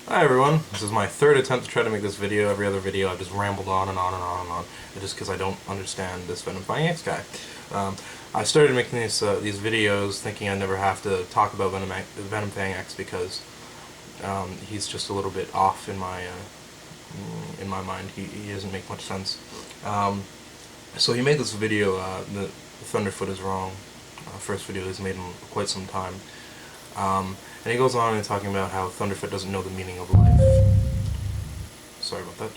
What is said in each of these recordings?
Hi everyone, this is my third attempt to try to make this video. Every other video I've just rambled on and on and on and on, just because I don't understand this Venomfang X guy. I started making these videos thinking I'd never have to talk about Venomfang X because he's just a little bit off in my mind. He doesn't make much sense. So he made this video, the Thunderfoot is wrong, first video he's made in quite some time. And he goes on and talking about how Thunderfoot doesn't know the meaning of life. Sorry about that.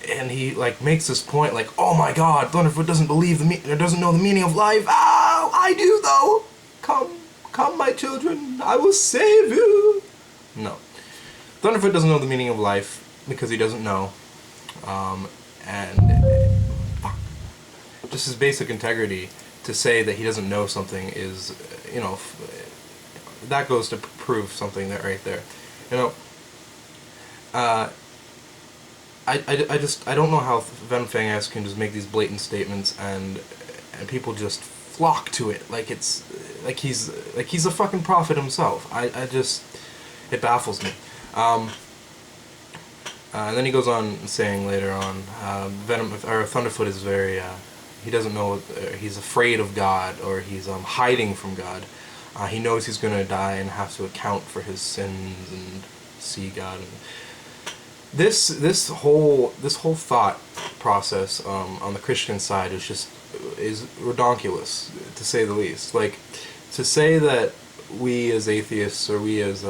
And he like makes this point like, oh my God, Thunderfoot doesn't doesn't know the meaning of life. Oh, I do though. Come, my children, I will save you. No, Thunderfoot doesn't know the meaning of life because he doesn't know. And just his basic integrity to say that he doesn't know something is, that goes to prove something that right there. I don't know how Venomfang X can just make these blatant statements and people just flock to it like it's like he's a fucking prophet himself. It baffles me. And then he goes on saying later on, Thunderfoot is very he doesn't know, he's afraid of God, or he's hiding from God. He knows he's going to die and has to account for his sins and see God. And this whole thought process on the Christian side is redonkulous, to say the least. Like, to say that we as atheists, or we as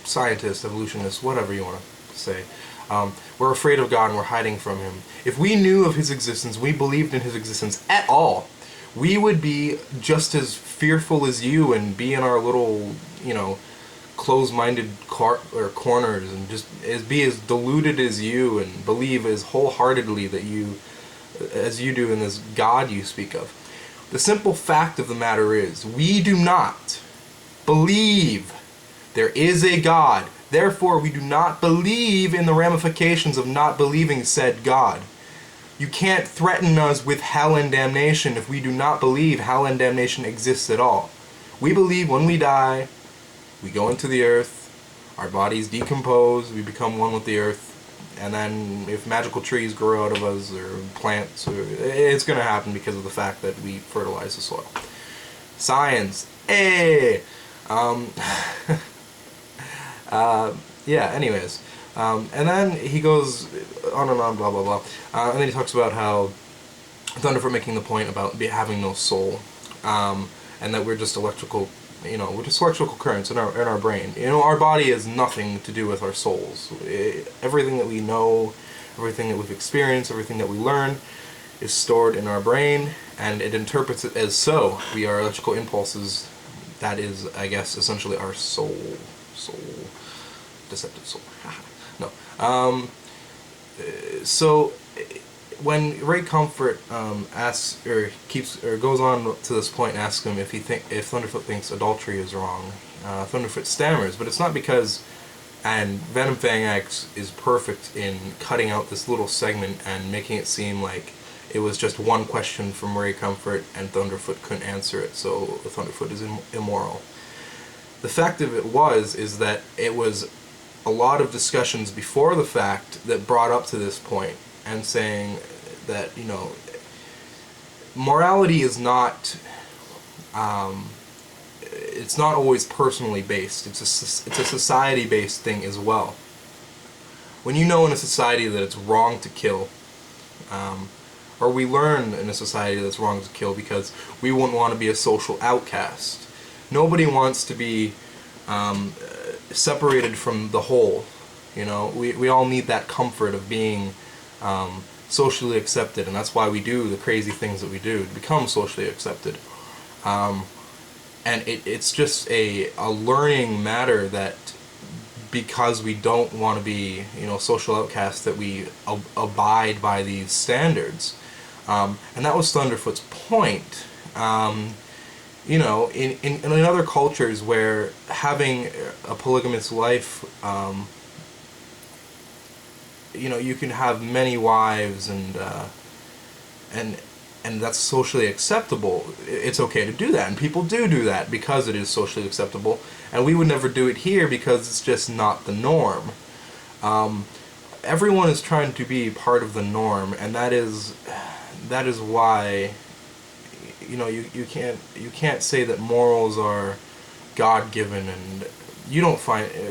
scientists, evolutionists, whatever you want to say, we're afraid of God and we're hiding from Him. If we knew of His existence, we believed in His existence at all, we would be just as fearful as you and be in our little, closed-minded corners and just be as deluded as you and believe as wholeheartedly as you do in this God you speak of. The simple fact of the matter is, we do not believe there is a God. Therefore, we do not believe in the ramifications of not believing said God. You can't threaten us with hell and damnation if we do not believe hell and damnation exists at all. We believe when we die, we go into the earth, our bodies decompose, we become one with the earth, and then if magical trees grow out of us, or plants, it's going to happen because of the fact that we fertilize the soil. Science! Hey! Yeah, anyways. And then he goes on and on, blah, blah, blah. And then he talks about how Thunderfoot making the point about having no soul. And that we're just electrical, we're just electrical currents in our brain. Our body has nothing to do with our souls. Everything that we know, everything that we've experienced, everything that we learn is stored in our brain, and it interprets it as so. We are electrical impulses. That is, I guess, essentially our soul. Deceptive soul. No. So when Ray Comfort asks, or goes on to this point and asks him if Thunderfoot thinks adultery is wrong, Thunderfoot stammers, but it's not because. And Venomfang X is perfect in cutting out this little segment and making it seem like it was just one question from Ray Comfort and Thunderfoot couldn't answer it, so Thunderfoot is immoral. The fact of it is that it was a lot of discussions before the fact that brought up to this point, and saying that, morality is not, it's not always personally based. It's a society-based thing as well. When you know in a society that it's wrong to kill, or we learn in a society that it's wrong to kill because we wouldn't want to be a social outcast. Nobody wants to be separated from the whole. We all need that comfort of being socially accepted, and that's why we do the crazy things that we do to become socially accepted. And it's just a learning matter that because we don't want to be social outcasts, that we abide by these standards. And that was Thunderfoot's point. In other cultures where having a polygamous life, you can have many wives and and that's socially acceptable, it's okay to do that, and people do that because it is socially acceptable, and we would never do it here because it's just not the norm. Everyone is trying to be part of the norm, and that is why, you know, you can't say that morals are God-given, and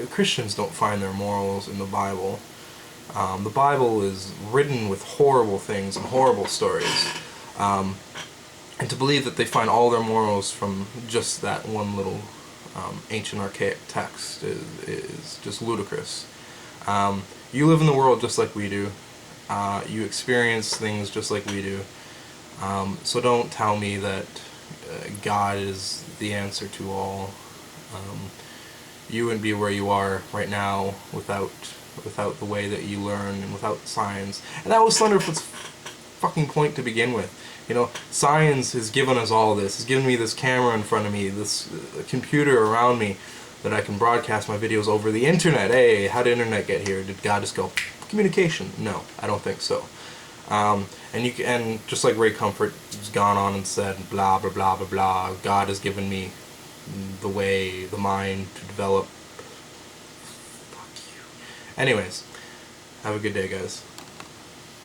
Christians don't find their morals in the Bible. The Bible is written with horrible things and horrible stories. And to believe that they find all their morals from just that one little ancient archaic text is just ludicrous. You live in the world just like we do. You experience things just like we do. So don't tell me that God is the answer to all. You wouldn't be where you are right now without the way that you learn and without science. And that was Thunderfoot's fucking point to begin with. You know, science has given us all this. It's given me this camera in front of me, this computer around me, that I can broadcast my videos over the internet. Hey, how did internet get here? Did God just go, communication? No, I don't think so. And just like Ray Comfort has gone on and said, blah, blah, blah, blah, blah, God has given me the way, the mind to develop. Fuck you. Anyways, have a good day, guys.